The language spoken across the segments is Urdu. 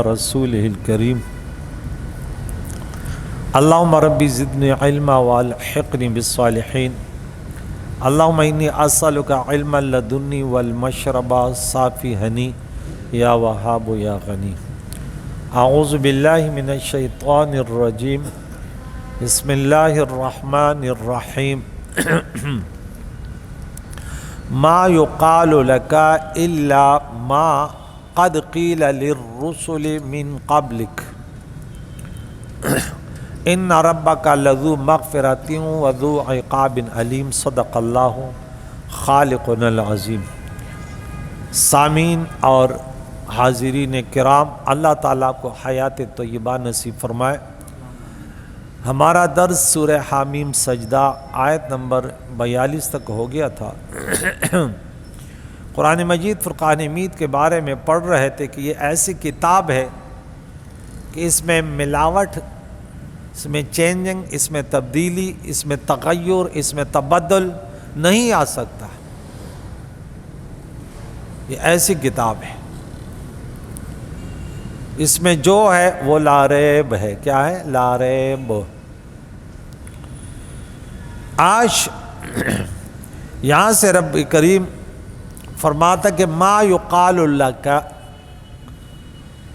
رسوله الكريم اللهم ربي زدني علما والحقني بالصالحين اللهم إني أسألك علما لدني والمشرب صافي هني يا وهاب يا غني. أعوذ بالله من الشيطان الرجيم. بسم الله الرحمن الرحيم. ما يقال لك إلا ما قد قيل للرسل من قبلك ان ربك لذو مغفرة وذو عقاب علیم. صدق اللہ خالقنا العظیم. سامعین اور حاضرین کرام، اللہ تعالیٰ کو حیات طیبہ نصیب فرمائے. ہمارا درس سورہ حامیم سجدہ آیت نمبر 42 تک ہو گیا تھا. قرآن مجید فرقان حمید کے بارے میں پڑھ رہے تھے کہ یہ ایسی کتاب ہے کہ اس میں ملاوٹ، اس میں چینجنگ، اس میں تبدیلی، اس میں تغیر، اس میں تبدل نہیں آ سکتا. یہ ایسی کتاب ہے، اس میں جو ہے وہ لا ریب ہے. کیا ہے؟ لا ریب. آج یہاں سے رب کریم فرماتا کہ ما یقال لک،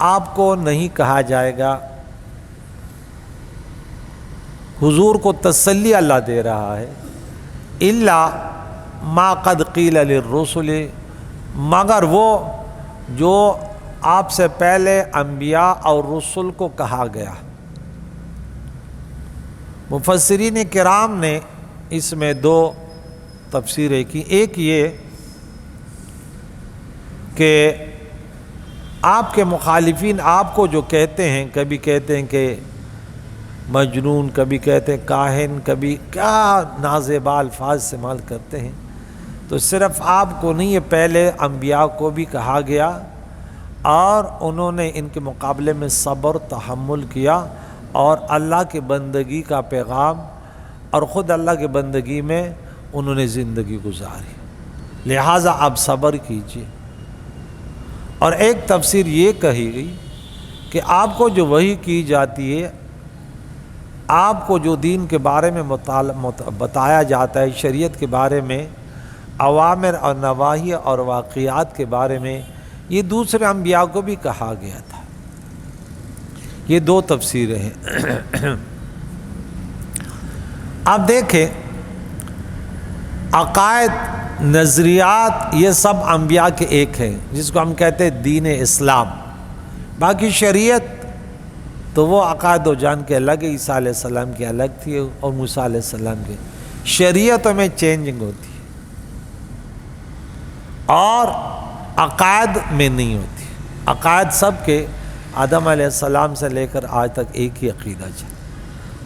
آپ کو نہیں کہا جائے گا. حضور کو تسلی اللہ دے رہا ہے. الا ما قد قیل للرسل، مگر وہ جو آپ سے پہلے انبیاء اور رسل کو کہا گیا. مفسرین کرام نے اس میں دو تفسیریں کی. ایک یہ کہ آپ کے مخالفین آپ کو جو کہتے ہیں، کبھی کہتے ہیں کہ مجنون، کبھی کہتے ہیں کاہن، کبھی کیا نازیبا الفاظ استعمال کرتے ہیں، تو صرف آپ کو نہیں، یہ پہلے انبیاء کو بھی کہا گیا اور انہوں نے ان کے مقابلے میں صبر تحمل کیا اور اللہ کی بندگی کا پیغام اور خود اللہ کی بندگی میں انہوں نے زندگی گزاری. لہٰذا آپ صبر کیجیے. اور ایک تفسیر یہ کہی گئی کہ آپ کو جو وحی کی جاتی ہے، آپ کو جو دین کے بارے میں بتایا جاتا ہے، شریعت کے بارے میں، اوامر اور نواہی اور واقعات کے بارے میں، یہ دوسرے انبیاء کو بھی کہا گیا تھا. یہ دو تفسیریں ہیں. اب دیکھیں، عقائد، نظریات، یہ سب انبیاء کے ایک ہیں، جس کو ہم کہتے ہیں دین اسلام. باقی شریعت تو وہ عقائد و جان کے الگ ہے. عیسیٰ علیہ السلام کی الگ تھی اور موسیٰ علیہ السلام کی. شریعتوں میں چینجنگ ہوتی ہے اور عقائد میں نہیں ہوتی. عقائد سب کے آدم علیہ السلام سے لے کر آج تک ایک ہی عقیدہ ہے،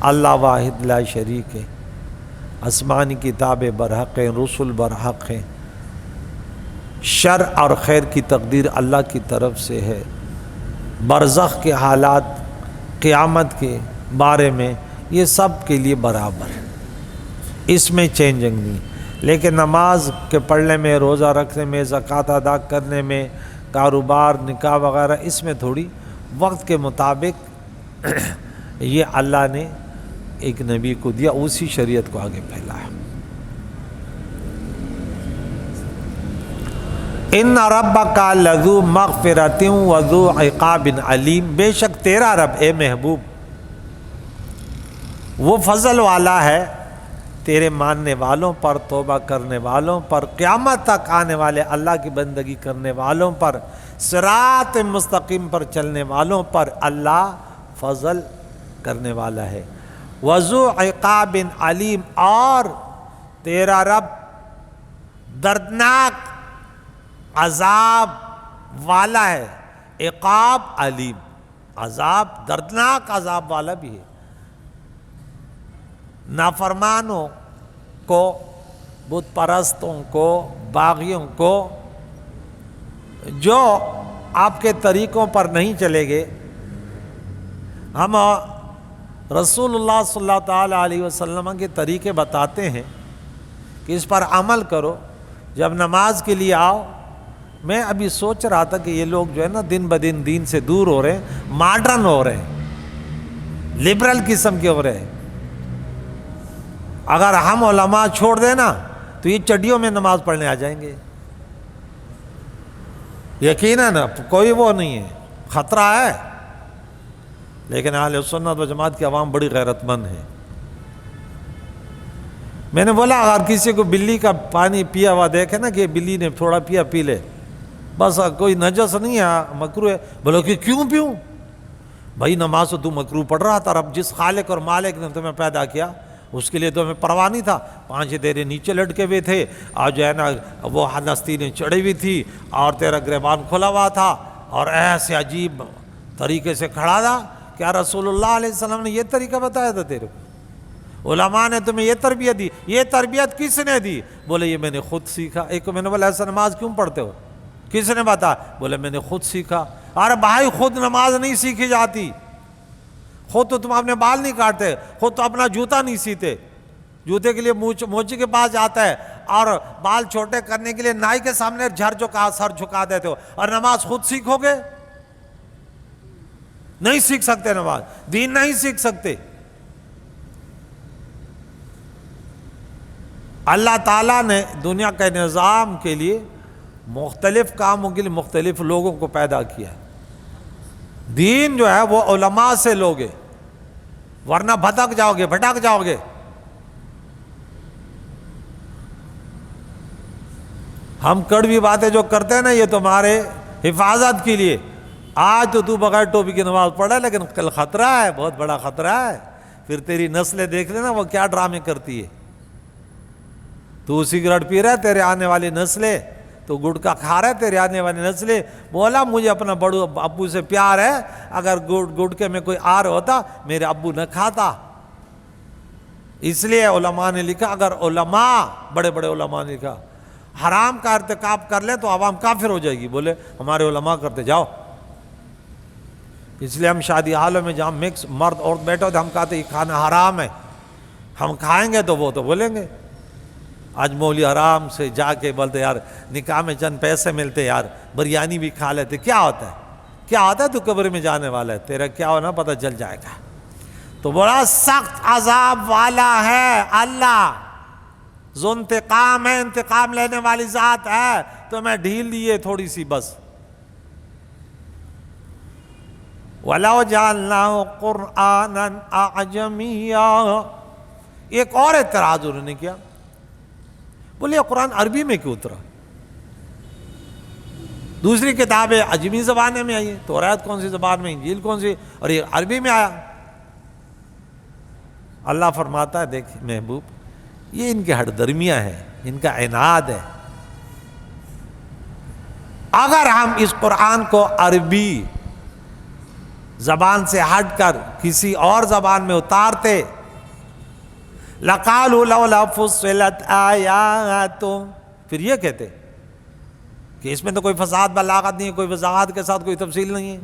اللہ واحد لا شریک ہے. آسمانی کتابیں برحق ہیں، رسول برحق ہیں، شر اور خیر کی تقدیر اللہ کی طرف سے ہے. برزخ کے حالات، قیامت کے بارے میں، یہ سب کے لیے برابر ہے، اس میں چینجنگ نہیں. لیکن نماز کے پڑھنے میں، روزہ رکھنے میں، زکوٰۃ ادا کرنے میں، کاروبار، نکاح وغیرہ، اس میں تھوڑی وقت کے مطابق یہ اللہ نے ایک نبی کو دیا، اسی شریعت کو آگے پھیلایا. ان ربک لذو مغفرۃ وذو عقاب علیم. بے شک تیرا رب اے محبوب وہ فضل والا ہے تیرے ماننے والوں پر، توبہ کرنے والوں پر، قیامت تک آنے والے اللہ کی بندگی کرنے والوں پر، صراط مستقیم پر چلنے والوں پر اللہ فضل کرنے والا ہے. وذو عقاب علیم، اور تیرا رب دردناک عذاب والا ہے. عقاب علیم، عذاب، دردناک عذاب والا بھی ہے. نافرمانوں کو، بت پرستوں کو، باغیوں کو، جو آپ کے طریقوں پر نہیں چلے گے، ہم رسول اللہ صلی اللہ تعالیٰ علیہ وسلم کے طریقے بتاتے ہیں کہ اس پر عمل کرو. جب نماز کے لیے آؤ، میں ابھی سوچ رہا تھا کہ یہ لوگ جو ہے نا دن بدن دین سے دور ہو رہے ہیں، ماڈرن ہو رہے ہیں، لبرل قسم کے ہو رہے ہیں۔ اگر ہم علماء چھوڑ دیں نا تو یہ چڈیوں میں نماز پڑھنے آ جائیں گے، یقیناً کوئی وہ نہیں ہے، خطرہ ہے۔ لیکن اہل سنت و جماعت کی عوام بڑی غیرت مند ہے۔ میں نے بولا اگر کسی کو بلی کا پانی پیا ہوا دیکھے نا کہ بلی نے تھوڑا پیا، پی لے، بس کوئی نجس نہیں ہے، مکروہ ہے۔ بولو کہ کیوں پیوں؟ بھائی نماز تو مکروہ پڑھ رہا تھا، رب جس خالق اور مالک نے تمہیں پیدا کیا اس کے لیے تو ہمیں پرواہ نہیں تھا، پانچ تیرے نیچے لٹکے ہوئے تھے اور جو ہے نا وہ نستینیں چڑھی ہوئی تھی اور تیرا گریبان کھلا ہوا تھا اور ایسے عجیب طریقے سے کھڑا تھا۔ کیا رسول اللہ علیہ السلام نے یہ طریقہ بتایا تھا تیرے کو؟ علماء نے تمہیں یہ تربیت دی، یہ تربیت کس نے دی؟ بولے یہ میں نے خود سیکھا۔ ایک کو میں نے بولا ایسا نماز کیوں پڑھتے ہو؟ کس نے بتا؟ بولے میں نے خود سیکھا۔ ارے بھائی خود نماز نہیں سیکھی جاتی، خود تو تم اپنے بال نہیں کاٹتے، خود تو اپنا جوتا نہیں سیتے، جوتے کے لیے موچی کے پاس جاتا ہے اور بال چھوٹے کرنے کے لیے نائی کے سامنے سر جھکا دیتے ہو، اور نماز خود سیکھو گے؟ نہیں سیکھ سکتے، نماز دین نہیں سیکھ سکتے۔ اللہ تعالیٰ نے دنیا کے نظام کے لیے مختلف کاموں کے لیے مختلف لوگوں کو پیدا کیا ہے۔ دین جو ہے وہ علماء سے لوگے، ورنہ بھٹک جاؤ گے۔ ہم کڑوی باتیں جو کرتے ہیں نا یہ تمہارے حفاظت کے لیے۔ آج تو بغیر ٹوپی کی نماز پڑھا، لیکن کل خطرہ ہے، بہت بڑا خطرہ ہے۔ پھر تیری نسلیں دیکھ لینا وہ کیا ڈرامے کرتی ہے۔ تو سگریٹ پی رہا ہے، تیرے آنے والی نسلیں، تو گٹکا کھا رہا ہے، تیرے آنے والی نسلیں۔ بولا مجھے اپنا بڑو ابو سے پیار ہے، اگر گٹکے میں کوئی آر ہوتا میرے ابو نہ کھاتا۔ اس لیے علماء نے لکھا، اگر علماء بڑے علماء نے لکھا حرام کا ارتکاب کر لیں تو عوام کافر ہو جائے گی۔ بولے ہمارے علماء کرتے، جاؤ۔ اس لیے ہم شادی حالوں میں جہاں مکس مرد عورت بیٹھے ہوتے ہم کہتے یہ کھانا حرام ہے، ہم کھائیں گے تو وہ تو بولیں گے۔ آج مولوی حرام سے جا کے بولتے یار نکاح میں چند پیسے ملتے، یار بریانی بھی کھا لیتے، کیا ہوتا ہے تو قبر میں جانے والا ہے، تیرا کیا ہونا پتہ چل جائے گا۔ تو بڑا سخت عذاب والا ہے اللہ، ذو انتقام ہے، انتقام لینے والی ذات ہے۔ تو میں ڈھیل دیے تھوڑی سی بس۔ وَلَوْ جَعَلْنَاهُ قُرْآنًا أَعْجَمِيًّا۔ ایک اور اعتراض انہوں نے کیا، بولے یہ قرآن عربی میں کیوں اترا؟ دوسری کتابیں عجمی زبان میں آئی ہیں، توریت کون سی زبان میں، انجیل کون سی، اور یہ عربی میں آیا۔ اللہ فرماتا ہے دیکھ محبوب یہ ان کے ہٹ درمیاں ہے، ان کا عناد ہے۔ اگر ہم اس قرآن کو عربی زبان سے ہٹ کر کسی اور زبان میں اتارتے، لَقَالُوا لَوْلَا فُصِّلَتْ آيَاتُهُ، پھر یہ کہتے کہ اس میں تو کوئی فصاحت بلاغت نہیں ہے، کوئی وضاحت کے ساتھ کوئی تفصیل نہیں ہے۔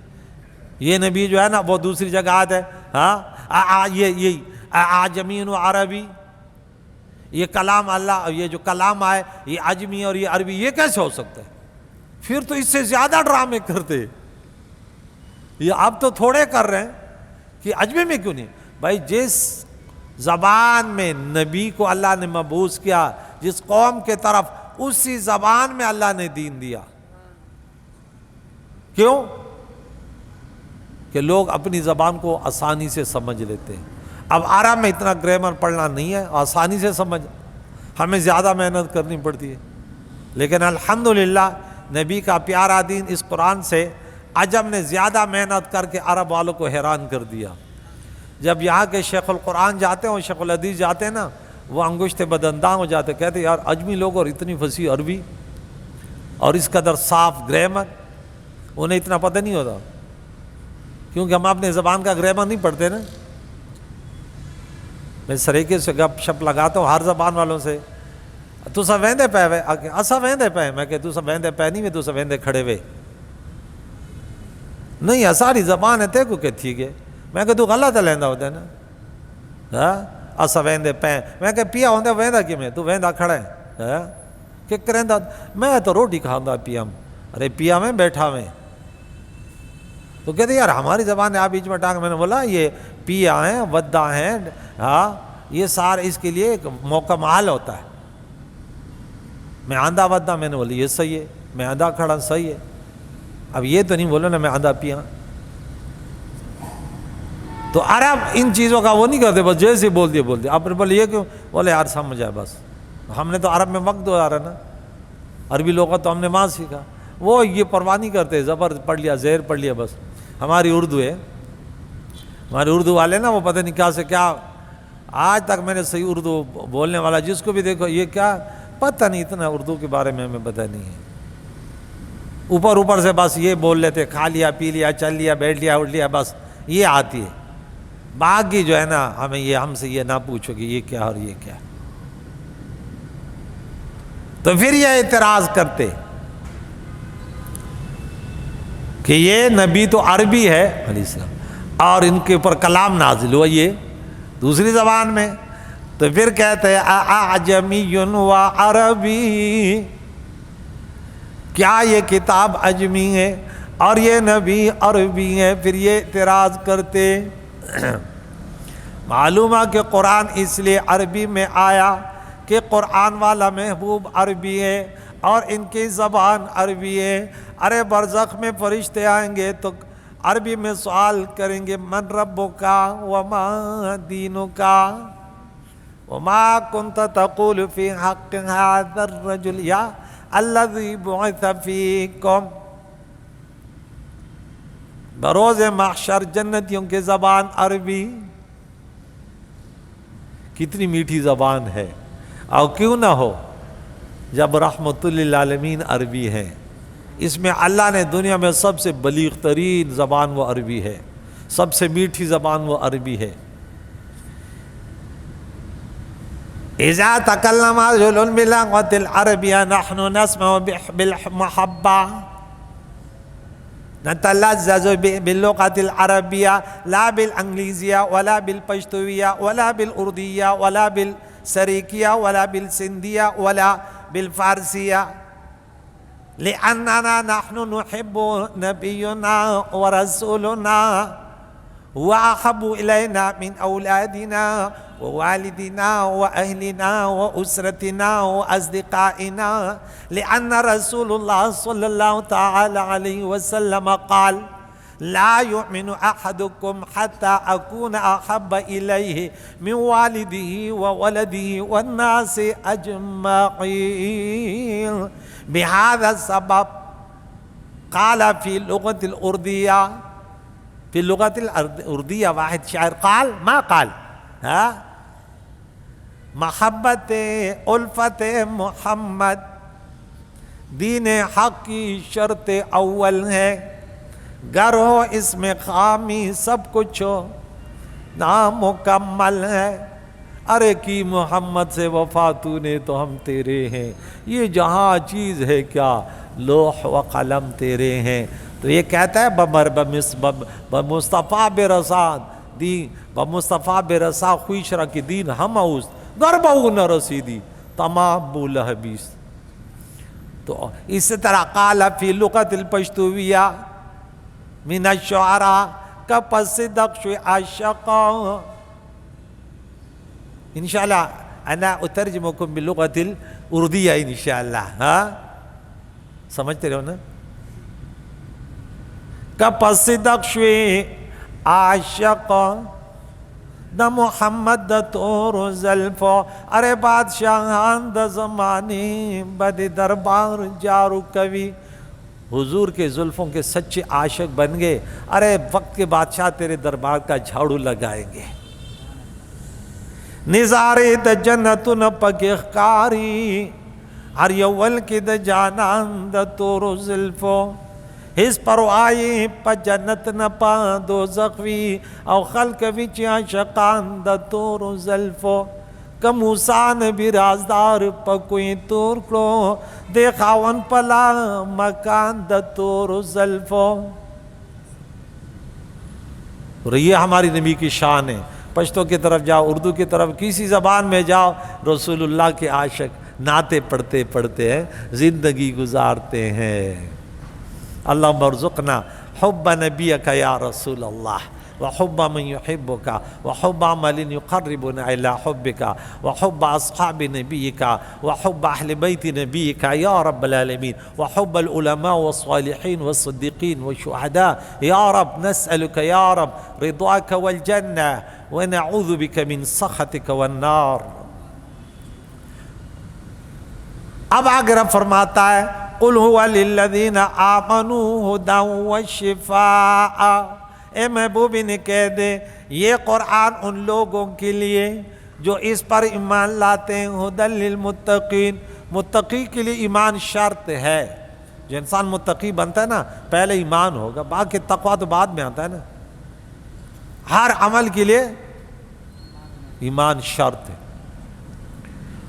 یہ نبی جو ہے نا وہ دوسری جگہ آتا ہے، ہاں یہ عجمی و عربی، یہ کلام اللہ، یہ جو کلام آئے یہ عجمی اور یہ عربی، یہ کیسے ہو سکتا ہے؟ پھر تو اس سے زیادہ ڈرامے کرتے۔ یہ اب تو تھوڑے کر رہے ہیں کہ عجمی میں کیوں نہیں؟ بھائی جس زبان میں نبی کو اللہ نے مبعوث کیا، جس قوم کے طرف، اسی زبان میں اللہ نے دین دیا۔ کیوں؟ کہ لوگ اپنی زبان کو آسانی سے سمجھ لیتے ہیں۔ اب عرب میں اتنا گرامر پڑھنا نہیں ہے، آسانی سے سمجھ، ہمیں زیادہ محنت کرنی پڑتی ہے۔ لیکن الحمدللہ نبی کا پیارا دین اس قرآن سے عجم نے زیادہ محنت کر کے عرب والوں کو حیران کر دیا۔ جب یہاں کے شیخ القرآن جاتے ہیں اور شیخ الحدیث جاتے ہیں نا، وہ انگشت بدنداں ہو جاتے، کہتے یار عجمی لوگ اور اتنی فصیح عربی اور اس قدر صاف گرامر، انہیں اتنا پتہ نہیں ہوتا، کیونکہ ہم اپنے زبان کا گرامر نہیں پڑھتے نا۔ میں سریکے سے گپ شپ لگاتا ہوں ہر زبان والوں سے، تو سب ویندے پے ہوئے، اسا ویندے پے، میں کہ تو سب ویندے پے نہیں، میں تو سب ویندے کھڑے ہوئے نہیں، ساری زبان ہے تے کو کہ ٹھیک ہے، میں کہ تو غلط ہے لیندہ ہوتا ہے نا، اسا ویندے پے، میں کہ پیا ہوندے ویندہ کی میں، تو ویندہ کھڑا ہے کہ کرندہ، میں تو روٹی کھاندہ پیا، ارے پیا میں بیٹھا میں. تو کہتے یار ہماری زبان ہے، آپ بیچ میں ٹانگ. میں نے بولا یہ پیا ہیں، ودا ہیں، ہاں یہ سارے اس کے لیے ایک موقع محال ہوتا ہے. میں آندھا ودا، میں نے بولا یہ صحیح ہے، میں آندھا کھڑا صحیح ہے. اب یہ تو نہیں بولو نا میں آندھا پیا. تو عرب ان چیزوں کا وہ نہیں کرتے، بس جیسے بول دیا. آپ نے بولے یہ کیوں؟ بولے یار سمجھ آئے بس. ہم نے تو عرب میں وقت گزارا نا، عربی لغت تو ہم نے وہاں سیکھا. وہ یہ پرواہ نہیں کرتے، زبر پڑھ لیا، زیر پڑھ لیا بس. ہماری اردو ہے، ہمارے اردو والے نا وہ پتہ نہیں کیا سے کیا. آج تک میں نے صحیح اردو بولنے والا جس کو بھی دیکھو یہ کیا پتہ نہیں، اتنا اردو کے بارے میں ہمیں پتہ نہیں ہے. اوپر سے بس یہ بول لیتے، کھا لیا پی لیا چل لیا بیٹھ لیا اٹھ لیا، بس یہ آتی ہے. باقی جو ہے نا ہمیں یہ ہم سے یہ نہ پوچھو کہ یہ کیا اور یہ کیا. تو پھر یہ اعتراض کرتے کہ یہ نبی تو عربی ہے علیہ السلام اور ان کے اوپر کلام نازل ہوا یہ دوسری زبان میں. تو پھر کہتے ہیں اعجمی و عربی، کیا یہ کتاب اجمی ہے اور یہ نبی عربی ہے؟ پھر یہ اعتراض کرتے. معلوم ہے کہ قرآن اس لیے عربی میں آیا کہ قرآن والا محبوب عربی ہے اور ان کی زبان عربی ہے. ارے برزخ میں فرشتے آئیں گے تو عربی میں سوال کریں گے من ربک وما دینک وما کنت تقول فی حق هذا الرجل یا الذی بعث فیکم. بروز محشر جنتیوں کی زبان عربی. کتنی میٹھی زبان ہے، اور کیوں نہ ہو جب رحمت للعالمین عربی ہے. اس میں اللہ نے دنیا میں سب سے بلیغ ترین زبان وہ عربی ہے، سب سے میٹھی زبان وہ عربی ہے. اذا تکلم رجل باللغة العربية نحن نسمع بالمحبة نتلذذ باللغة العربية لا بالانگلیزیہ ولا بالپشتویہ ولا بالاردیہ ولا بالسریکیہ ولا بالسندھیہ ولا بالفارسیہ لأننا نحن نحب نبينا ورسولنا وأحب إلينا من أولادنا ووالدنا وأهلنا وأسرتنا وأصدقائنا لأن رسول الله صلى الله تعالى عليه وسلم قال لا يؤمن أحدكم حتى أكون أحب إليه من والده وولده والناس أجمعين. بهذا السبب قال في اللغة الأردية، في اللغة الأردية واحد شاعر قال ما قال محبت الفت محمد دین حق کی شرط اول ہے، گر ہو اس میں خامی سب کچھ ہو نامکمل ہے. ارے کی محمد سے وفا تو نے تو ہم تیرے ہیں، یہ جہاں چیز ہے کیا لوح و قلم تیرے ہیں. تو یہ کہتا ہے بمصطفیٰ برساد دین بمصطفیٰ برسا خویش را کی دین ہم اوست گر بہو نہ رسیدی تمام بول حبیث. تو اسی طرح قال فی لغت الپشتویہ من الشعراء كَفَصِدَقْ شُوِ عَشَقًا. انشاءاللہ انا اترجمکم باللغت الاردیہ انشاءاللہ. سمجھتے رہو نا. كَفَصِدَقْ شُوِ عَشَقًا دا محمد دا طور زلفو. ارے بادشاہان دا زمانے بد دربار جارو کوی حضور کے زلفوں کے سچے عاشق بن گئے. ارے وقت کے بادشاہ تیرے دربار کا جھاڑو لگائیں گے. نظارے دا جنت ن پگخکاری ہر یول کی دا جانان دا طور زلفو. اس پروائی پا جنت ن پا دوزخ وی او خلق وچ عاشقان دا طور زلفو. کہ موسیٰ نبی رازدار پا کوئی تور کرو دیکھاون پلا مکان دا طور زلفو. اور یہ ہماری نبی کی شان ہے. پشتو کی طرف جاؤ، اردو کی طرف، کسی زبان میں جاؤ، رسول اللہ کے عاشق نعتیں پڑھتے پڑھتے ہیں زندگی گزارتے ہیں. اللہم ارزقنا حب نبیک یا رسول اللہ وحب من يحبك وحب عمل يقربنا إلى حبك وحب أصحاب نبيك وحب أهل بيت نبيك يا رب العالمين وحب العلماء والصالحين والصديقين والشهداء يا رب نسألك يا رب رضاك والجنة ونعوذ بك من سخطك والنار. اب آگے رب فرماتا ہے قل هو للذین آمنوا هدى وشفاء. اے محبوب نے کہہ دے یہ قرآن ان لوگوں کے لیے جو اس پر ایمان لاتے ہیں، ہدی للمتقین، متقی کے لیے ایمان شرط ہے. جو انسان متقی بنتا ہے نا پہلے ایمان ہوگا، باقی تقوی تو بعد میں آتا ہے نا. ہر عمل کے لیے ایمان شرط ہے.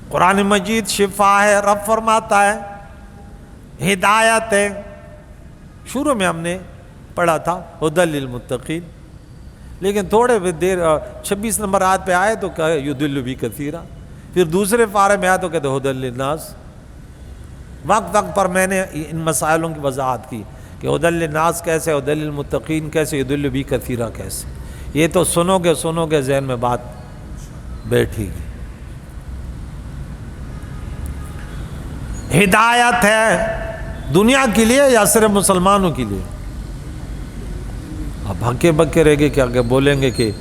قرآن مجید شفا ہے، رب فرماتا ہے ہدایت ہے. شروع میں ہم نے پڑھا تھا ہدی للمتقین، لیکن تھوڑے دیر 26 نمبر آیت پہ آئے تو کہا یضل بہ کثیرا، پھر دوسرے پارے میں آئے تو کہتے ہدی للناس. وقت وقت پر میں نے ان مسائلوں کی وضاحت کی کہ ہدی للناس کیسے، ہدی للمتقین کیسے، یضل بہ کثیرا کیسے. یہ تو سنو گے ذہن میں بات بیٹھی گی. ہدایت ہے دنیا کے لیے یا صرف مسلمانوں کے لیے؟ اب ہکے بکے رہ گئے کہ آگے بولیں گے کہ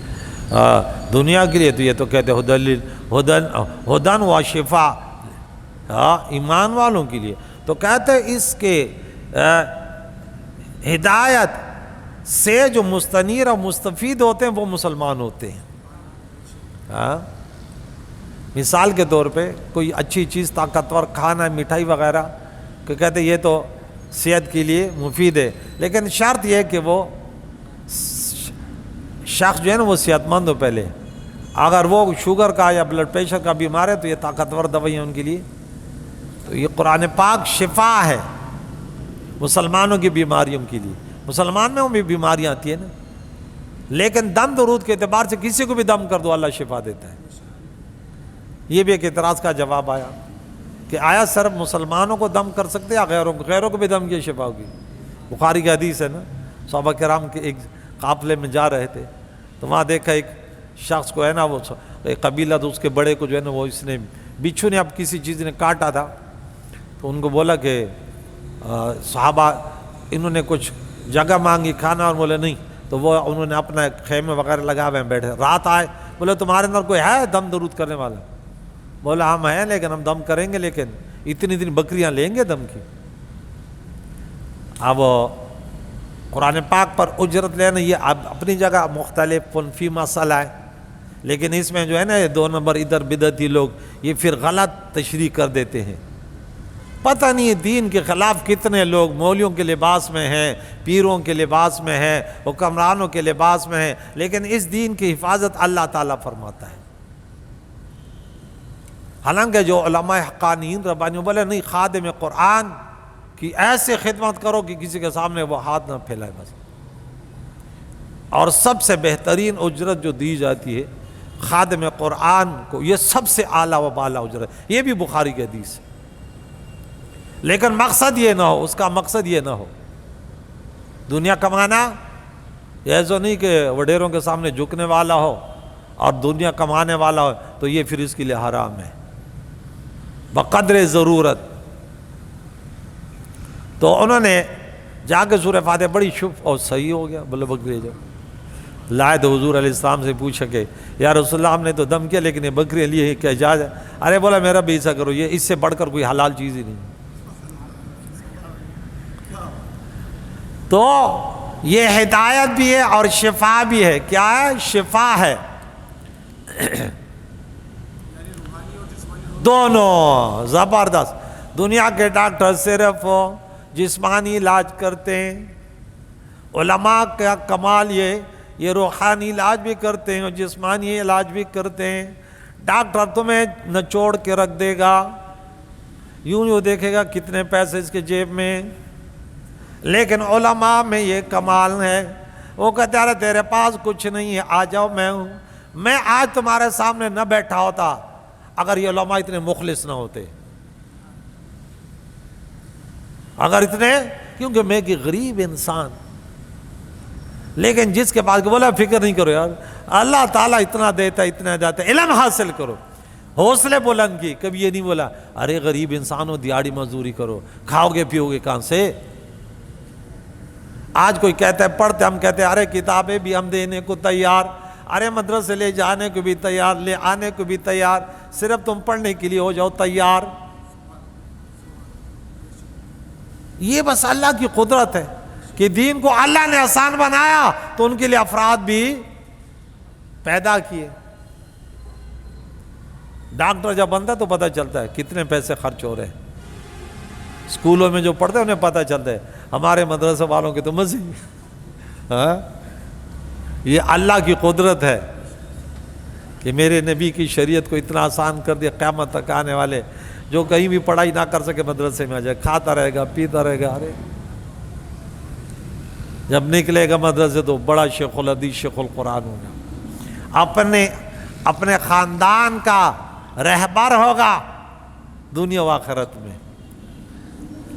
دنیا کے لیے، تو یہ تو کہتے ہدن و شفا ایمان والوں کے لیے. تو کہتے اس کے ہدایت سے جو مستنیر اور مستفید ہوتے ہیں وہ مسلمان ہوتے ہیں. مثال کے طور پہ کوئی اچھی چیز طاقتور کھانا، مٹھائی وغیرہ، کہ کہتے یہ تو صحت کے لیے مفید ہے، لیکن شرط یہ ہے کہ وہ شخص جو ہے نا وہ صحت مند ہو پہلے. اگر وہ شوگر کا یا بلڈ پریشر کا بیمار ہے تو یہ طاقتور دوائی ہے ان کے لیے. تو یہ قرآن پاک شفا ہے مسلمانوں کی بیماریوں کے لیے. مسلمان میں بھی بیماریاں آتی ہیں نا، لیکن دم درود کے اعتبار سے کسی کو بھی دم کر دو اللہ شفا دیتا ہے. یہ بھی ایک اعتراض کا جواب آیا کہ آیا صرف مسلمانوں کو دم کر سکتے یا غیروں کو بھی دم کی شفا ہوگی؟ بخاری کی حدیث ہے نا، صحابہ کرام کے ایک قافلے میں جا رہے تھے تو وہاں دیکھا ایک شخص کو ہے نا، وہ ایک قبیلہ تو اس کے بڑے کو جو ہے نا وہ اس نے بچھو نے اب کسی چیز نے کاٹا تھا. تو ان کو بولا کہ صحابہ انہوں نے کچھ جگہ مانگی کھانا، اور بولے نہیں. تو وہ انہوں نے اپنا خیمے وغیرہ لگا ہوئے بیٹھے. رات آئے، بولے تمہارے اندر کوئی ہے دم درود کرنے والا؟ بولا ہم ہیں لیکن ہم دم کریں گے، لیکن اتنی بکریاں لیں گے دم کی. اب قرآن پاک پر اجرت لینا یہ اپنی جگہ مختلف فی مسئلہ ہے، لیکن اس میں جو ہے نا یہ 2 نمبر ادھر بدعتی لوگ یہ پھر غلط تشریح کر دیتے ہیں. پتہ نہیں دین کے خلاف کتنے لوگ مولیوں کے لباس میں ہیں، پیروں کے لباس میں ہیں، حکمرانوں کے لباس میں ہیں، لیکن اس دین کی حفاظت اللہ تعالیٰ فرماتا ہے. حالانکہ جو علماء حقانیین ربانیوں بولے نہیں، خادم قرآن کی ایسے خدمت کرو کہ کسی کے سامنے وہ ہاتھ نہ پھیلائے بس. اور سب سے بہترین اجرت جو دی جاتی ہے خادم قرآن کو، یہ سب سے اعلیٰ و بالا اجرت. یہ بھی بخاری کی حدیث ہے، لیکن مقصد یہ نہ ہو، اس کا مقصد یہ نہ ہو دنیا کمانا. ایسا نہیں کہ وڈیروں کے سامنے جھکنے والا ہو اور دنیا کمانے والا ہو، تو یہ پھر اس کے لیے حرام ہے بقدر ضرورت. تو انہوں نے جا کے سورہ فاتحہ بڑی شف اور صحیح ہو گیا. بولے بکری جو لائے تو حضور علیہ السلام سے پوچھا کہ یا رسول اللہ ہم نے تو دم کیا لیکن یہ بکریاں لیے ہیں، کیا اجازت ہے؟ ارے بولا میرا بھی ایسا کرو، یہ اس سے بڑھ کر کوئی حلال چیز ہی نہیں. تو یہ ہدایت بھی ہے اور شفا بھی ہے. کیا ہے؟ شفا ہے. دونوں زبردست. دنیا کے ڈاکٹر صرف جسمانی علاج کرتے ہیں، علماء کا کمال یہ روحانی علاج بھی کرتے ہیں اور جسمانی علاج بھی کرتے ہیں. ڈاکٹر تمہیں نچوڑ کے رکھ دے گا، یوں دیکھے گا کتنے پیسے اس کے جیب میں. لیکن علماء میں یہ کمال ہے، وہ کہتے ہیں تیرے پاس کچھ نہیں ہے، آ جاؤ میں ہوں. میں آج تمہارے سامنے نہ بیٹھا ہوتا اگر یہ علماء اتنے مخلص نہ ہوتے، اگر اتنے کیونکہ میں کہ غریب انسان. لیکن جس کے پاس بولا فکر نہیں کرو یار, اللہ تعالیٰ اتنا دیتا اتنا دیتا, علم حاصل کرو, حوصلے بلند کی. کبھی یہ نہیں بولا ارے غریب انسان ہو دیہڑی مزدوری کرو, کھاؤ گے پیو گے کہاں سے. آج کوئی کہتا ہے پڑھتے, ہم کہتے ہیں ارے کتابیں بھی ہم دینے کو تیار, ارے مدرسے لے جانے کو بھی تیار, لے آنے کو بھی تیار, صرف تم پڑھنے کے لیے ہو جاؤ تیار. یہ بس اللہ کی قدرت ہے کہ دین کو اللہ نے آسان بنایا تو ان کے لیے افراد بھی پیدا کیے. ڈاکٹر جب بنتا ہے تو پتہ چلتا ہے کتنے پیسے خرچ ہو رہے ہیں. اسکولوں میں جو پڑھتے ہیں انہیں پتہ چلتا ہے. ہمارے مدرسے والوں کے تو مزے. یہ اللہ کی قدرت ہے کہ میرے نبی کی شریعت کو اتنا آسان کر دیا. قیامت تک آنے والے جو کہیں بھی پڑھائی نہ کر سکے مدرسے میں آ جائے, کھاتا رہے گا پیتا رہے گا. ارے جب نکلے گا مدرسے تو بڑا شیخ الحدیث شیخ القرآن ہوگا, اپنے خاندان کا رہبر ہوگا دنیا و آخرت میں.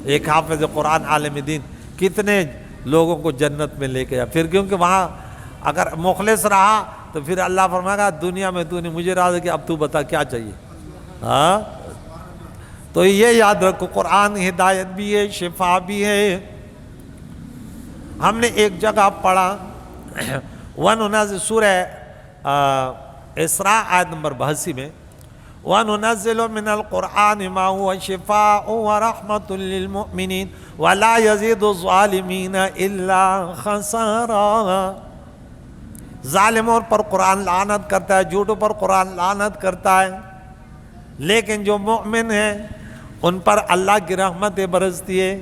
ایک حافظ قرآن عالم دین کتنے لوگوں کو جنت میں لے کے آیا. پھر کیونکہ وہاں اگر مخلص رہا تو پھر اللہ فرمائے گا دنیا میں تو نے مجھے راضی کیا, اب تو بتا کیا چاہیے. ہاں تو یہ یاد رکھو قرآن ہدایت بھی ہے شفا بھی ہے. ہم نے ایک جگہ پڑھا وَنُنَزِّلُ سورہ اسراء آیت نمبر 82 میں, وَنُنَزِّلُ مِنَ الْقُرْآنِ مَا هُوَ شِفَاءٌ وَرَحْمَةٌ لِّلْمُؤْمِنِينَ وَلَا يَزِيدُ الظَّالِمِينَ إِلَّا خَسَارًا. ظالموں پر قرآن لعنت کرتا ہے, جھوٹوں پر قرآن لعنت کرتا ہے, لیکن جو مومن ہیں ان پر اللہ کی رحمتیں برستی ہے.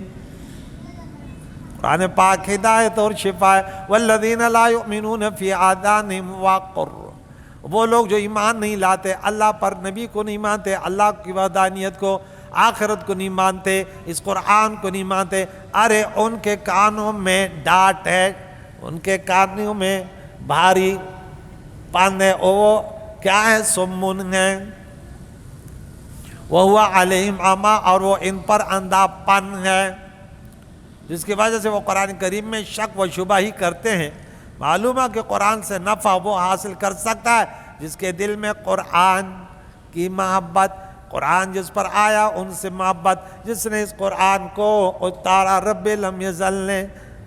قرآن پاک ہدایت اور شفا ہے. وَالَّذِينَ لَا يُؤْمِنُونَ فِي آذَانِهِمْ وَقْرٌ, وہ لوگ جو ایمان نہیں لاتے اللہ پر, نبی کو نہیں مانتے, اللہ کی وحدانیت کو, آخرت کو نہیں مانتے, اس قرآن کو نہیں مانتے, ارے ان کے کانوں میں ڈانٹ ہے, ان کے کانوں میں بھاری پن ہے, وہ کیا ہے سمن ہے. وَهُوَ عَلَيْهِمْ عَمَىٰ, اور وہ ان پر اندھا پن ہے, جس کی وجہ سے وہ قرآن کریم میں شک و شبہ ہی کرتے ہیں. معلوم ہے کہ قرآن سے نفع وہ حاصل کر سکتا ہے جس کے دل میں قرآن کی محبت, قرآن جس پر آیا ان سے محبت, جس نے اس قرآن کو اتارا رب لم یزل نے,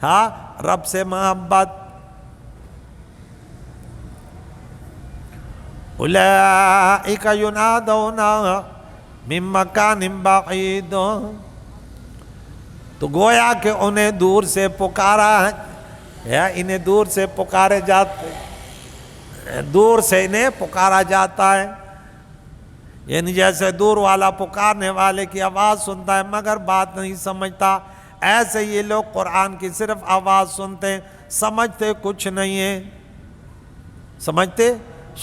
ہاں رب سے محبت. اولئک ینادون من مکان بعید, تو گویا کہ انہیں دور سے پکارا ہے, یا انہیں دور سے پکارے جاتے, دور سے انہیں پکارا جاتا ہے. یعنی جیسے دور والا پکارنے والے کی آواز سنتا ہے مگر بات نہیں سمجھتا, ایسے یہ لوگ قرآن کی صرف آواز سنتے ہیں, سمجھتے کچھ نہیں ہے. سمجھتے,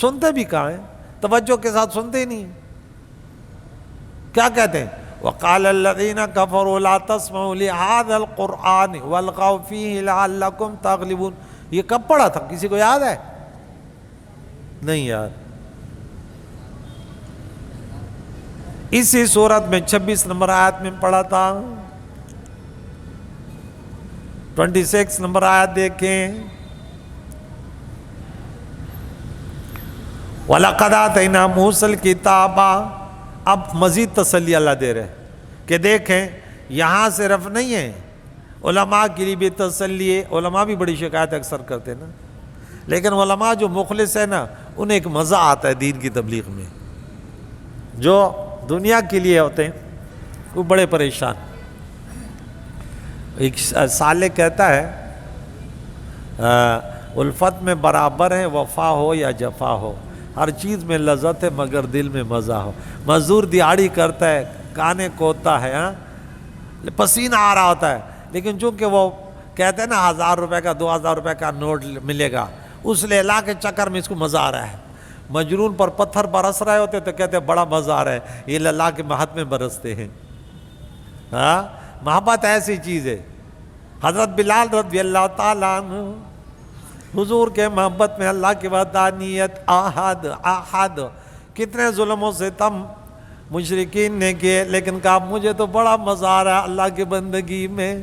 سنتے بھی کہاں ہیں, توجہ کے ساتھ سنتے ہی نہیں. کیا کہتے ہیں, وَقَالَ الَّذِينَ كَفَرُوا لَا تَسْمَعُوا لِهَذَا الْقُرْآنِ وَالْغَوْا فِيهِ لَعَلَّكُمْ تَغْلِبُونَ. یہ کب پڑھا تھا, کسی کو یاد ہے؟ نہیں یار. اسی سورت میں 26 نمبر آیت میں پڑھا تھا. 26 نمبر آیت دیکھیں, وَلَقَدْ آتَيْنَا مُوسَى الْكِتَابَ. اب مزید تسلی اللہ دے رہے کہ دیکھیں یہاں صرف نہیں ہے, علماء کے لیے بھی تسلی ہے. علماء بھی بڑی شکایت اکثر کرتے ہیں نا, لیکن علماء جو مخلص ہے نا انہیں ایک مزہ آتا ہے دین کی تبلیغ میں. جو دنیا کے لیے ہوتے ہیں وہ بڑے پریشان. ایک سالک کہتا ہے الفت میں برابر ہے وفا ہو یا جفا ہو, ہر چیز میں لذت ہے مگر دل میں مزہ ہو. مزدور دیہڑی کرتا ہے, کانے کوتا ہے, پسینہ آ رہا ہوتا ہے, لیکن چونکہ وہ کہتے ہیں نا 1000 روپے کا 2000 روپے کا نوٹ ملے گا, اس لیلا کے چکر میں اس کو مزہ آ رہا ہے. مجنون پر پتھر برس رہے ہوتے تو کہتے ہیں بڑا مزہ آ رہا ہے, یہ للا کے ہاتھ میں برستے ہیں. ہاں محبت ایسی چیز ہے. حضرت بلال رضی اللہ تعالیٰ عنہ حضور کے محبت میں اللہ کی وحدانیت, آحد کتنے ظلم و ستم مشرکین نے کیے, لیکن کہا مجھے تو بڑا مزہ آ رہا ہے اللہ کی بندگی میں.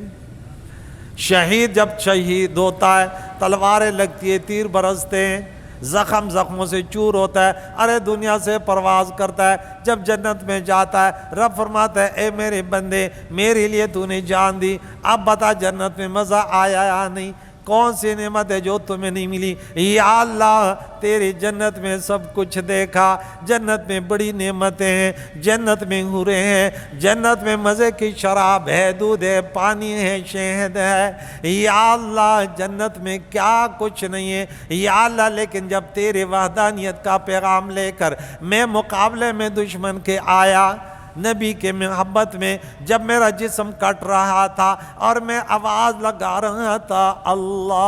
شہید جب شہید ہوتا ہے تلواریں لگتی ہے، تیر برستے ہیں، زخموں سے چور ہوتا ہے، ارے دنیا سے پرواز کرتا ہے، جب جنت میں جاتا ہے رب فرماتا ہے اے میرے بندے میرے لیے تو نے جان دی، اب بتا جنت میں مزہ آیا یا نہیں؟ کون سی نعمت ہے جو تمہیں نہیں ملی؟ یا اللہ تیری جنت میں سب کچھ دیکھا، جنت میں بڑی نعمتیں ہیں، جنت میں حوریں ہیں، جنت میں مزے کی شراب ہے، دودھ ہے، پانی ہے، شہد ہے، یا اللہ جنت میں کیا کچھ نہیں ہے یا اللہ، لیکن جب تیرے وحدانیت کا پیغام لے کر میں مقابلے میں دشمن کے آیا، نبی کے محبت میں جب میرا جسم کٹ رہا تھا اور میں آواز لگا رہا تھا اللہ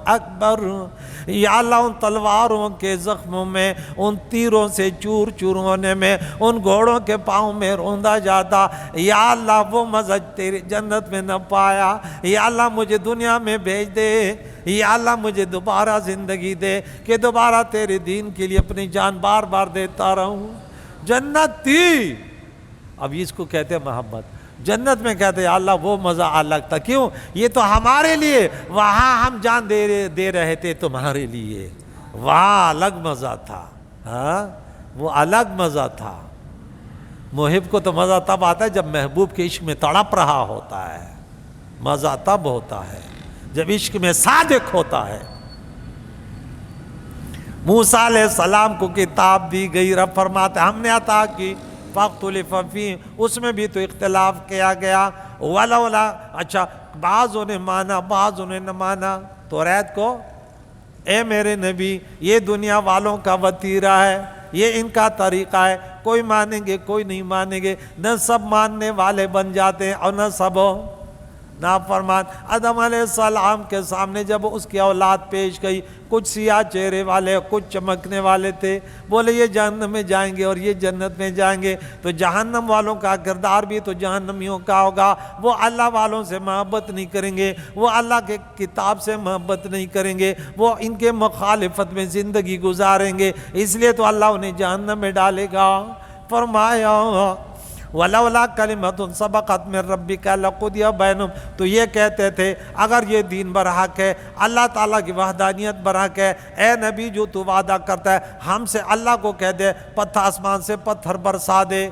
اکبر، یا اللہ ان تلواروں کے زخموں میں، ان تیروں سے چور چور ہونے میں، ان گھوڑوں کے پاؤں میں روندا جاتا، یا اللہ وہ مزہ تیری جنت میں نہ پایا، یا اللہ مجھے دنیا میں بھیج دے، یا اللہ مجھے دوبارہ زندگی دے کہ دوبارہ تیرے دین کے لیے اپنی جان بار بار دیتا رہوں۔ جنت تھی، اب اس کو کہتے ہیں محبت۔ جنت میں کہتے ہیں اللہ وہ مزہ الگ تھا، کیوں؟ یہ تو ہمارے لیے، وہاں ہم جان دے رہے تھے تمہارے لیے، وہاں الگ مزہ تھا، ہاں وہ الگ مزہ تھا۔ محب کو تو مزہ تب آتا ہے جب محبوب کے عشق میں تڑپ رہا ہوتا ہے، مزہ تب ہوتا ہے جب عشق میں صادق ہوتا ہے۔ موسیٰ علیہ السلام کو کتاب دی گئی، رب فرماتے ہم نے عطا کی، فاختلف فیہ، اس میں بھی تو اختلاف کیا گیا، ولولا، اچھا بعضوں نے مانا بعضوں نے نہ مانا توریت کو۔ اے میرے نبی یہ دنیا والوں کا وتیرہ ہے، یہ ان کا طریقہ ہے، کوئی مانیں گے کوئی نہیں مانیں گے، نہ سب ماننے والے بن جاتے ہیں اور نہ سب نافرمان۔ آدم علیہ السلام کے سامنے جب اس کی اولاد پیش گئی، کچھ سیاہ چہرے والے کچھ چمکنے والے تھے، بولے یہ جہنم میں جائیں گے اور یہ جنت میں جائیں گے، تو جہنم والوں کا کردار بھی تو جہنمیوں کا ہوگا، وہ اللہ والوں سے محبت نہیں کریں گے، وہ اللہ کے کتاب سے محبت نہیں کریں گے، وہ ان کے مخالفت میں زندگی گزاریں گے، اس لیے تو اللہ انہیں جہنم میں ڈالے گا۔ فرمایا وَلَوْلَا كَلِمَةٌ سَبَقَتْ مِن رَبِّكَ لَقُضِيَ بَيْنَهُمْ، تو یہ کہتے تھے اگر یہ دین برحق ہے، اللہ تعالیٰ کی وحدانیت برحق ہے، اے نبی جو تو وعدہ کرتا ہے ہم سے، اللہ کو کہہ دے پتھر آسمان سے پتھر برسا دے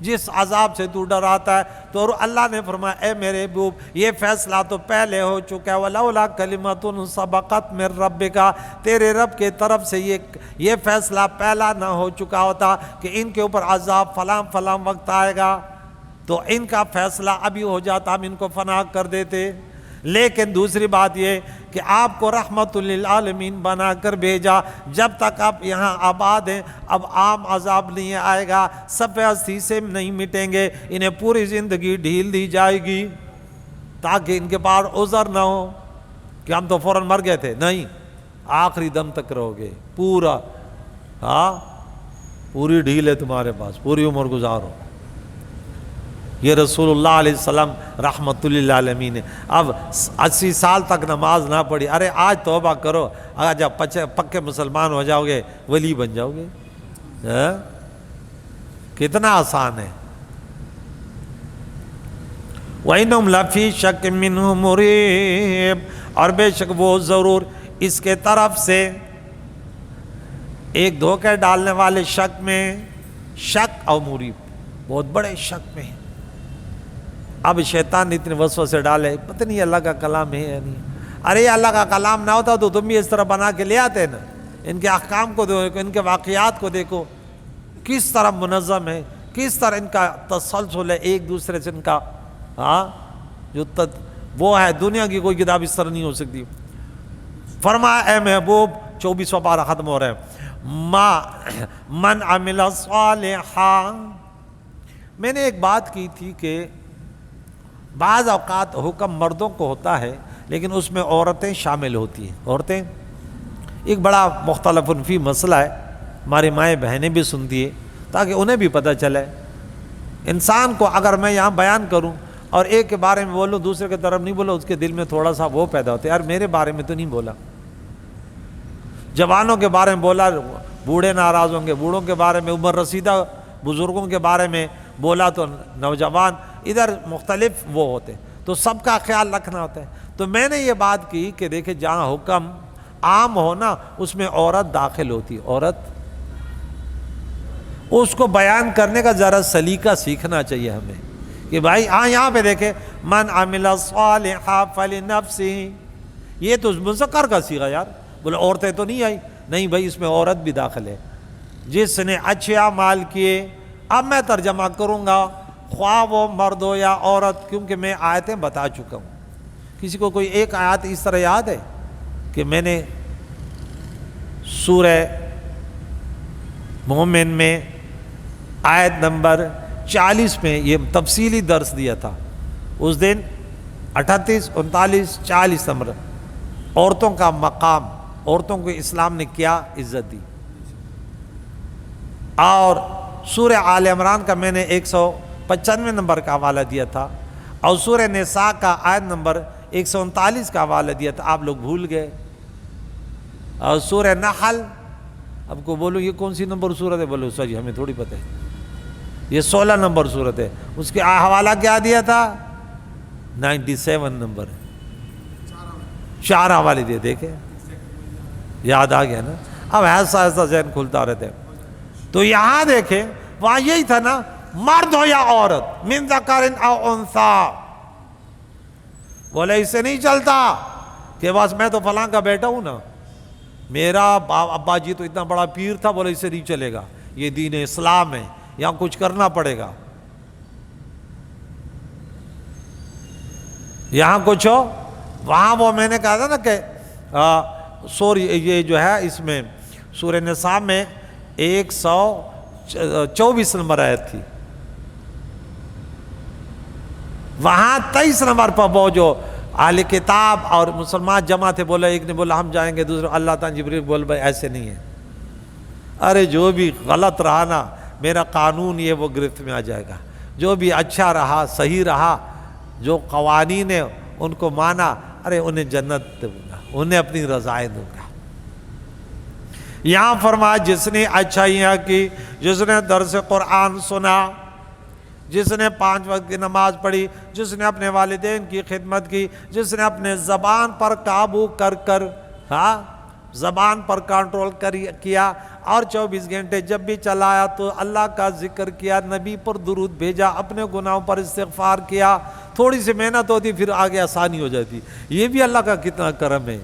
جس عذاب سے تو ڈراتا ہے، تو اللہ نے فرمایا اے میرے محبوب یہ فیصلہ تو پہلے ہو چکا ہے، وَلَوْلَا كَلِمَةٌ سَبَقَتْ مِن رَبِّكَ، تیرے رب کے طرف سے یہ فیصلہ پہلا نہ ہو چکا ہوتا کہ ان کے اوپر عذاب فلاں فلاں وقت آئے گا، تو ان کا فیصلہ ابھی ہو جاتا، ہم ان کو فنا کر دیتے۔ لیکن دوسری بات یہ کہ آپ کو رحمت للعالمین بنا کر بھیجا، جب تک آپ یہاں آباد ہیں اب عام عذاب نہیں آئے گا، سفید سے نہیں مٹیں گے، انہیں پوری زندگی ڈھیل دی جائے گی تاکہ ان کے پاس عذر نہ ہو کہ ہم تو فوراً مر گئے تھے، نہیں، آخری دم تک رہو گے پورا، ہاں پوری ڈھیل ہے تمہارے پاس، پوری عمر گزارو۔ یہ رسول اللہ علیہ السلام رحمت للعالمین ہے۔ اب 80 سال تک نماز نہ پڑھی، ارے آج توبہ کرو، اگر جب پکے مسلمان ہو جاؤ گے ولی بن جاؤ گے، کتنا آسان ہے۔ وَإِنَّهُمْ لَفِي شَكٍّ مِّنْهُ مُرِيبٍ، اور بے شک وہ ضرور اس کے طرف سے ایک دھوکے ڈالنے والے شک میں، شک اور مریب بہت بڑے شک میں ہیں۔ اب شیطان نے اتنے وسوسے ڈالے، پتہ نہیں اللہ کا کلام ہے یا نہیں، ارے اللہ کا کلام نہ ہوتا تو تم بھی اس طرح بنا کے لے آتے نا، ان کے احکام کو دیکھو، ان کے واقعات کو دیکھو کس طرح منظم ہے، کس طرح ان کا تسلسل ہے ایک دوسرے سے، ان کا ہاں جو وہ ہے، دنیا کی کوئی کتاب اس طرح نہیں ہو سکتی۔ فرمایا اے محبوب، 24واں پارہ ختم ہو رہا ہے، من عمل صالحا، میں نے ایک بات کی تھی کہ بعض اوقات حکم مردوں کو ہوتا ہے لیکن اس میں عورتیں شامل ہوتی ہیں، عورتیں ایک بڑا مختلف فی مسئلہ ہے، ہماری مائیں بہنیں بھی سنتی ہے تاکہ انہیں بھی پتہ چلے۔ انسان کو اگر میں یہاں بیان کروں اور ایک کے بارے میں بولوں دوسرے کے طرف نہیں بولوں، اس کے دل میں تھوڑا سا وہ پیدا ہوتا ہے، یار میرے بارے میں تو نہیں بولا۔ جوانوں کے بارے میں بولا بوڑھے ناراض ہوں گے، بوڑھوں کے بارے میں عمر رسیدہ بزرگوں کے بارے میں بولا تو نوجوان ادھر مختلف وہ ہوتے ہیں، تو سب کا خیال رکھنا ہوتا ہے۔ تو میں نے یہ بات کی کہ دیکھیں جہاں حکم عام ہو نا اس میں عورت داخل ہوتی، عورت اس کو بیان کرنے کا ذرا سلیقہ سیکھنا چاہیے ہمیں کہ بھائی یہاں پہ دیکھیں من عمل صالحا فلنفسہ، یہ تو مذکر کا صیغہ یار، بولے عورتیں تو نہیں آئی، نہیں بھائی اس میں عورت بھی داخل ہے۔ جس نے اچھے اعمال کیے، اب میں ترجمہ کروں گا خواہ وہ مرد ہو یا عورت، کیونکہ میں آیتیں بتا چکا ہوں۔ کسی کو کوئی ایک آیت اس طرح یاد ہے کہ میں نے سورہ مومن میں آیت نمبر 40 میں یہ تفصیلی درس دیا تھا اس دن، 38 39 40 نمبر، عورتوں کا مقام، عورتوں کو اسلام نے کیا عزت دی۔ اور سورہ آل عمران کا میں نے 195 نمبر کا حوالہ دیا تھا، اور سورہ نساء کا آیت نمبر 139 کا حوالہ دیا تھا، آپ لوگ بھول گئے۔ اور سورہ نحل، اب کو بولو یہ کون سی نمبر سورت ہے، بولو سر جی ہمیں تھوڑی پتہ ہے، یہ 16 نمبر سورت ہے، اس کے حوالہ کیا دیا تھا، 97 نمبر، 4 حوالے دیے، دیکھیں یاد آ گیا نا، اب ایسا ایسا ذہن کھلتا رہتے۔ تو یہاں دیکھیں وہاں یہی تھا نا، مرد ہو یا عورت، من ذکر او انثی، بولے اس سے نہیں چلتا کہ بس میں تو فلاں کا بیٹا ہوں نا، میرا ابا جی تو اتنا بڑا پیر تھا، بولے اس سے نہیں چلے گا، یہ دین اسلام ہے، یہاں کچھ کرنا پڑے گا، یہاں کچھ ہو۔ وہاں وہ میں نے کہا تھا نا کہ یہ جو ہے اس میں سورہ نساء میں 124 نمبر آیت تھی، وہاں 23 نمبر پر وہ جو اہل کتاب اور مسلمان جمع تھے، بولا ایک نے بولا ہم جائیں گے، دوسرے اللہ تعالیٰ جبریل بول بھائی ایسے نہیں ہے، ارے جو بھی غلط رہا نا میرا قانون یہ وہ گرفت میں آ جائے گا، جو بھی اچھا رہا صحیح رہا، جو قوانین ہیں ان کو مانا، ارے انہیں جنت دوں گا، انہیں اپنی رضائیں دوں گا۔ یہاں فرمایا جس نے اچھائیاں کی، جس نے درس قرآن سنا، جس نے 5 وقت کی نماز پڑھی، جس نے اپنے والدین کی خدمت کی، جس نے اپنے زبان پر قابو کر زبان پر کنٹرول کیا، اور 24 گھنٹے جب بھی چلایا تو اللہ کا ذکر کیا، نبی پر درود بھیجا، اپنے گناہوں پر استغفار کیا، تھوڑی سی محنت ہوتی پھر آگے آسانی ہو جاتی، یہ بھی اللہ کا کتنا کرم ہے۔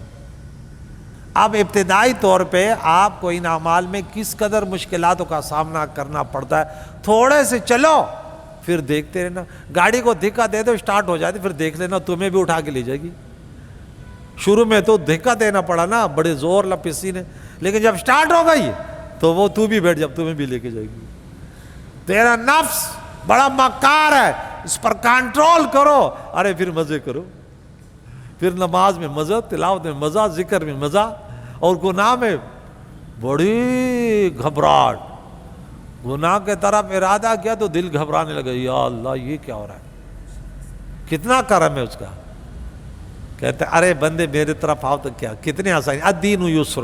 اب ابتدائی طور پہ آپ کو ان اعمال میں کس قدر مشکلاتوں کا سامنا کرنا پڑتا ہے، تھوڑے سے چلو پھر دیکھتے رہنا، گاڑی کو دھکا دے دو سٹارٹ ہو جاتی، پھر دیکھ لینا تمہیں بھی اٹھا کے لے جائے گی۔ شروع میں تو دھکا دینا پڑا نا بڑے زور لپسی نے، لیکن جب سٹارٹ ہو گئی تو وہ تو بھی بیٹھ جب تمہیں بھی لے کے جائے گی۔ تیرا نفس بڑا مکار ہے، اس پر کنٹرول کرو، ارے پھر مزے کرو، پھر نماز میں مزہ، تلاوت میں مزہ، ذکر میں مزہ، اور گناہ میں بڑی گھبراہٹ، گناہ کے طرف ارادہ کیا تو دل گھبرانے لگا، یا اللہ یہ کیا ہو رہا ہے، کتنا کرم ہے اس کا۔ کہتے ارے بندے میرے طرف آؤ تو کیا، کتنے آسانی، الدین یسر۔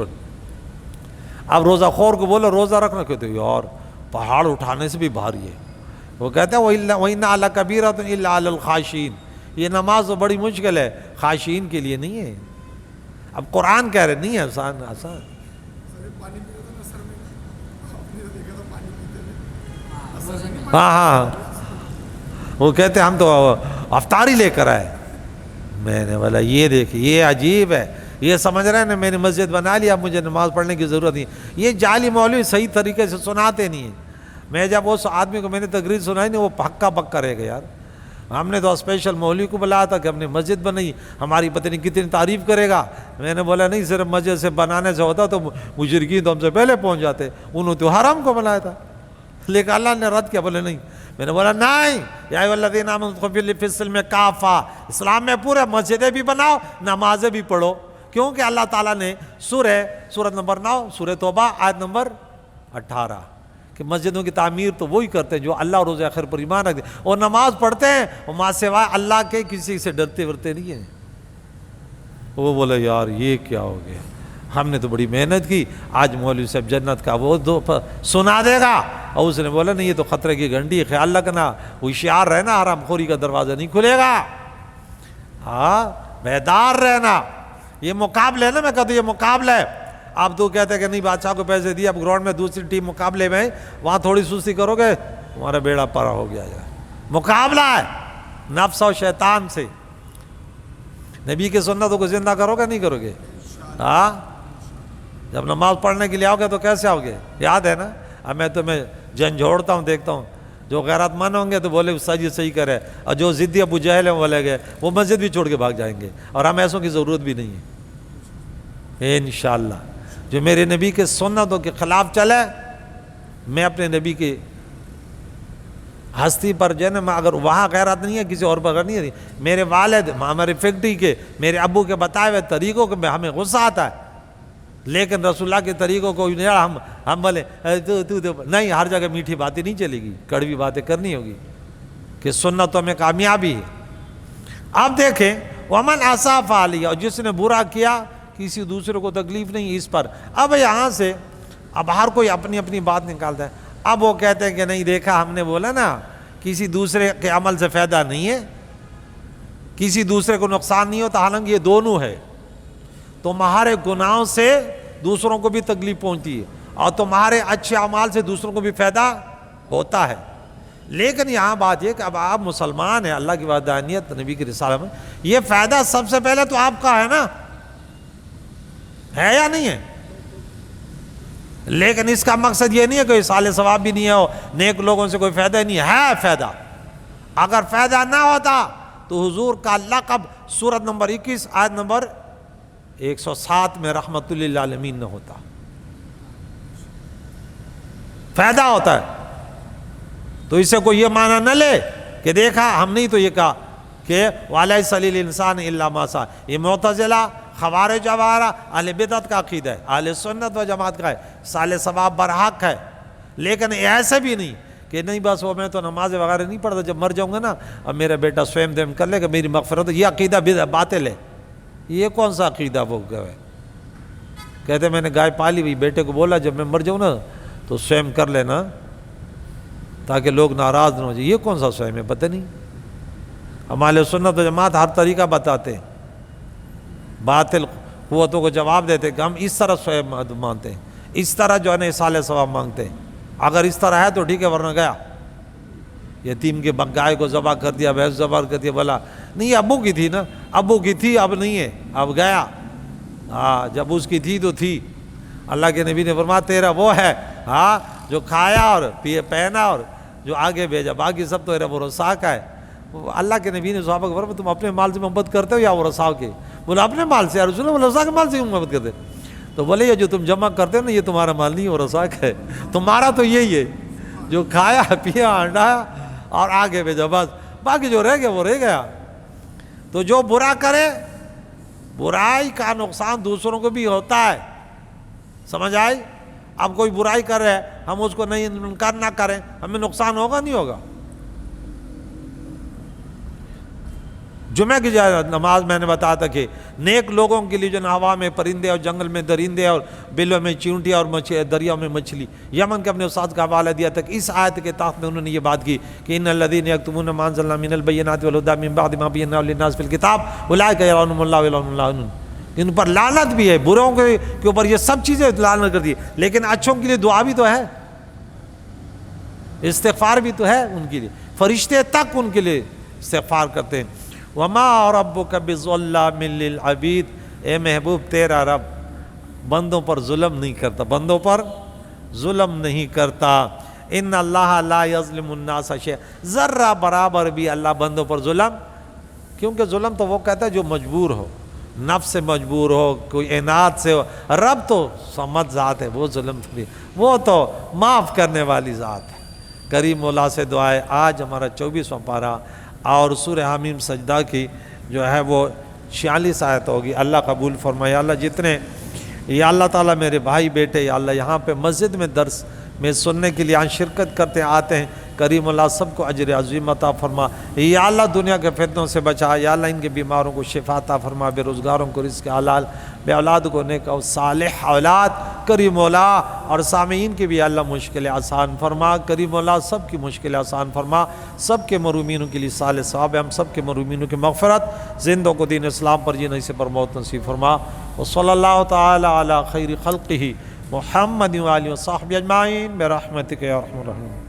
اب روزہ خور کو بولو روزہ رکھنا، کہتے یار پہاڑ اٹھانے سے بھی بھاری ہے، وہ کہتے ہیں وَإِنَّ لَكَبِيرَةٌ إِلَّا عَلَى الْخَاشِعِينَ، یہ نماز تو بڑی مشکل ہے، خاشعین کے لیے نہیں ہے۔ اب قرآن کہہ رہے نہیں ہے آسان، ہاں وہ کہتے ہم تو افطاری لے کر آئے، میں نے بولا یہ دیکھ یہ عجیب ہے، یہ سمجھ رہے ہیں نا میں نے مسجد بنا لیا، مجھے نماز پڑھنے کی ضرورت نہیں، یہ جعلی مولوی صحیح طریقے سے سناتے نہیں ہیں۔ میں جب اس آدمی کو میں نے تقریر سنائی نہیں، وہ پکا پکا رہ گیا، یار ہم نے تو اسپیشل مولوی کو بلایا تھا کہ ہم نے مسجد بنائی، ہماری پتہ نہیں کتنی تعریف کرے گا۔ میں نے بولا نہیں، صرف مسجد سے بنانے سے ہوتا تو مشرکین تو ہم سے پہلے پہنچ جاتے، انہوں تو حرم کو بنایا تھا، لیکن اللہ نے رد کیا، بولے نہیں۔ میں نے بولا نہیں، یا ایھا الذین آمنوا ادخلوا فی السلم کافہ، اسلام میں پورے مسجدیں بھی بناؤ، نمازیں بھی پڑھو، کیونکہ اللہ تعالیٰ نے سورت نمبر 9 سورہ توبہ آیت نمبر 18 کہ مسجدوں کی تعمیر تو وہی کرتے ہیں جو اللہ اور روز آخر پر ایمان رکھتے ہیں، اور نماز پڑھتے ہیں اور ماں سوائے اللہ کے کسی سے ڈرتے ورتے نہیں ہیں۔ وہ بولے یار یہ کیا ہو گیا، ہم نے تو بڑی محنت کی، آج مولوی صاحب جنت کا وہ سنا دے گا۔ اور اس نے بولا نہیں، یہ تو خطرے کی گھنٹی ہے، خیال رکھنا، ہوشیار رہنا، حرام خوری کا دروازہ نہیں کھلے گا، ہاں بیدار رہنا۔ یہ مقابلہ ہے نا، میں کہتا ہوں یہ مقابلہ ہے۔ اب تو کہتے ہیں کہ نہیں بادشاہ کو پیسے دیے، اب گراؤنڈ میں دوسری ٹیم مقابلے میں، وہاں تھوڑی سستی کرو گے تمہارا بیڑا پارا ہو گیا ہے۔ مقابلہ ہے نفس اور شیطان سے۔ نبی کی سنتوں کو زندہ کرو گے نہیں کرو گے؟ ہاں، جب نماز پڑھنے کے لیے آؤ گے تو کیسے آؤ گے؟ یاد ہے نا؟ اب میں تمہیں جھنجھوڑتا ہوں، دیکھتا ہوں جو غیرت مند ہوں گے تو بولے استاد جی صحیح کرے، اور جو ضدی ابو جہل ہیں وہ لے گئے، وہ مسجد بھی چھوڑ کے بھاگ جائیں گے، اور ہم ایسوں کی ضرورت بھی نہیں ہے انشاءاللہ۔ جو میرے نبی کے سنتوں کے خلاف چلے، میں اپنے نبی کی ہستی پر جو ہے نا، اگر وہاں غیرت نہیں ہے کسی اور پر نہیں ہے، میرے والد ہمارے فیکٹری کے میرے ابو کے بتائے ہوئے طریقوں کے ہمیں غصہ آتا ہے، لیکن رسول اللہ کے طریقوں کو ہم بولے نہیں، ہر جگہ میٹھی باتیں نہیں چلے گی، کڑوی باتیں کرنی ہوگی کہ سنتوں میں کامیابی ہے۔ اب دیکھیں ومن اساء فعلیہ، اور جس نے برا کیا کسی دوسرے کو تکلیف نہیں اس پر۔ اب یہاں سے اب ہر کوئی اپنی اپنی بات نکالتا ہے۔ اب وہ کہتے ہیں کہ نہیں دیکھا ہم نے بولا نا کسی دوسرے کے عمل سے فائدہ نہیں ہے، کسی دوسرے کو نقصان نہیں ہوتا، حالانکہ یہ دونوں ہے۔ تمہارے گناہوں سے دوسروں کو بھی تکلیف پہنچتی ہے، اور تمہارے اچھے اعمال سے دوسروں کو بھی فائدہ ہوتا ہے۔ لیکن یہاں بات یہ کہ اب آپ مسلمان ہیں، اللہ کی وحدانیت نبی کی رسالت میں، یہ فائدہ سب سے پہلے تو آپ کا ہے نا، ہے یا نہیں ہے؟ لیکن اس کا مقصد یہ نہیں ہے کہ اصال ثواب بھی نہیں ہے، نیک لوگوں سے کوئی فائدہ نہیں ہے فائدہ۔ اگر فائدہ نہ ہوتا تو حضور کا لقب سورت نمبر 21 آیت نمبر 107 میں رحمت للعالمین نہ ہوتا۔ فائدہ ہوتا ہے تو اسے کوئی یہ معنی نہ لے کہ دیکھا ہم نہیں تو یہ کہا کہ وَلَيْسَ لِلْإِنسَانِ إِلَّا مَا سَعَى۔ یہ معتزلہ خوارج وغیرہ اہل بدعت کا عقیدہ ہے، اہل سنت و جماعت کا ہے، سال ثواب برحق ہے۔ لیکن ایسے بھی نہیں کہ نہیں بس وہ میں تو نماز وغیرہ نہیں پڑھتا، جب مر جاؤں گا نا اب میرا بیٹا سویم دیم کر لے گا میری مغفرت، یہ عقیدہ باطل ہے۔ یہ کون سا عقیدہ وہ ہے؟ کہتے میں نے گائے پالی ہوئی، بیٹے کو بولا جب میں مر جاؤں نا تو سویم کر لینا تاکہ لوگ ناراض نہ ہو جائے۔ یہ کون سا سویم ہے؟ پتہ نہیں۔ ہمارے سنت و جماعت ہر طریقہ بتاتے ہیں، باطل قوتوں کو جواب دیتے کہ ہم اس طرح سویم مانتے ہیں، اس طرح جو ہے نا اصال ثواب مانگتے ہیں۔ اگر اس طرح ہے تو ٹھیک ہے، ورنہ گیا یتیم کے گائے کو ذبح کر دیا، بھینس ذبح کر دیا، بولا نہیں ابو کی تھی نا، ابو کی تھی اب نہیں ہے، اب گیا۔ ہاں جب اس کی تھی تو تھی۔ اللہ کے نبی نے فرمایا تیرا وہ ہے ہاں جو کھایا اور پہنا اور جو آگے بھیجا، باقی سب تو تیرا وہ رسا کا ہے۔ اللہ کے نبی نے صحابہ کو فرمایا تم اپنے مال سے محبت کرتے ہو یا وہ رسا کے؟ بولا اپنے مال سے۔ یا رسول اللہ رسا کے مال سے محبت کرتے؟ تو بولے یہ جو تم جمع کرتے ہو نا یہ تمہارا مال نہیں، وہ رسا کا ہے، تمہارا تو یہی ہے جو کھایا پیا انڈایا اور آگے بھیجا، بس باقی جو رہ گیا وہ رہ گیا۔ تو جو برا کرے، برائی کا نقصان دوسروں کو بھی ہوتا ہے، سمجھ آئی؟ اب کوئی برائی کر رہے ہم اس کو نہیں انکار نہ کریں، ہمیں نقصان ہوگا نہیں ہوگا؟ جمعہ کی نماز میں نے بتایا تھا کہ نیک لوگوں کے لیے جو ہوا میں پرندے اور جنگل میں درندے اور بلوں میں چیونٹیاں اور دریا میں مچھلی، یمن کے اپنے استاد کا حوالہ دیا تھا کہ اس آیت کے تحت میں انہوں نے یہ بات کی کہ ان الذین یکتمون ما انزلنا من البینات والہدی من بعد ما بیناہ للناس فی الکتاب اولئک یلعنہم اللہ ویلعنہم اللاعنون۔ ان پر لعنت بھی ہے، بروں کے اوپر یہ سب چیزیں لعنت کر دی، لیکن اچھوں کے لیے دعا بھی تو ہے، استغفار بھی تو ہے ان کے لیے، فرشتے تک ان کے لیے استغفار کرتے ہیں۔ وَمَا رَبُّكَ بِظَلَّامٍ لِّلْعَبِيدِ، اے محبوب تیرا رب بندوں پر ظلم نہیں کرتا، بندوں پر ظلم نہیں کرتا۔ ان اللہ لا یظلم الناس شیئا، ذرہ برابر بھی اللہ بندوں پر ظلم، کیونکہ ظلم تو وہ کہتا ہے جو مجبور ہو، نفس سے مجبور ہو، کوئی عناد سے ہو۔ رب تو سمجھ ذات ہے، وہ ظلم بھی، وہ تو معاف کرنے والی ذات ہے۔ کریم مولا سے دعائے آج ہمارا 24واں پارہ اور سورہ حمیم سجدہ کی جو ہے وہ 46 آیت ہوگی۔ اللہ قبول فرمائے۔ یا اللہ جتنے یا اللہ تعالیٰ میرے بھائی بیٹے یا اللہ یہاں پہ مسجد میں درس میں سننے کے لیے شرکت کرتے آتے ہیں، کریم اللہ سب کو اجر عظیم عطا فرما، یا اللہ دنیا کے فتنوں سے بچا، یا اللہ ان کے بیماروں کو شفا عطا فرما، بے روزگاروں کو رزق حلال، بے اولاد کو نیک اور صالح اولاد کریم اللہ، اور سامعین کی بھی اللہ مشکلیں آسان فرما، کریم اللہ سب کی مشکلیں آسان فرما، سب کے محرومینوں کے لیے صالح ثواب، ہم سب کے محرومینوں کی مغفرت، زندوں کو دین اسلام پر جینے سے پر موت نصیب فرما، وصلی اللہ تعالی علی خیر خلقہ محمد وآلہ وصحبہ اجمعین برحمتک یا ارحم الراحمین۔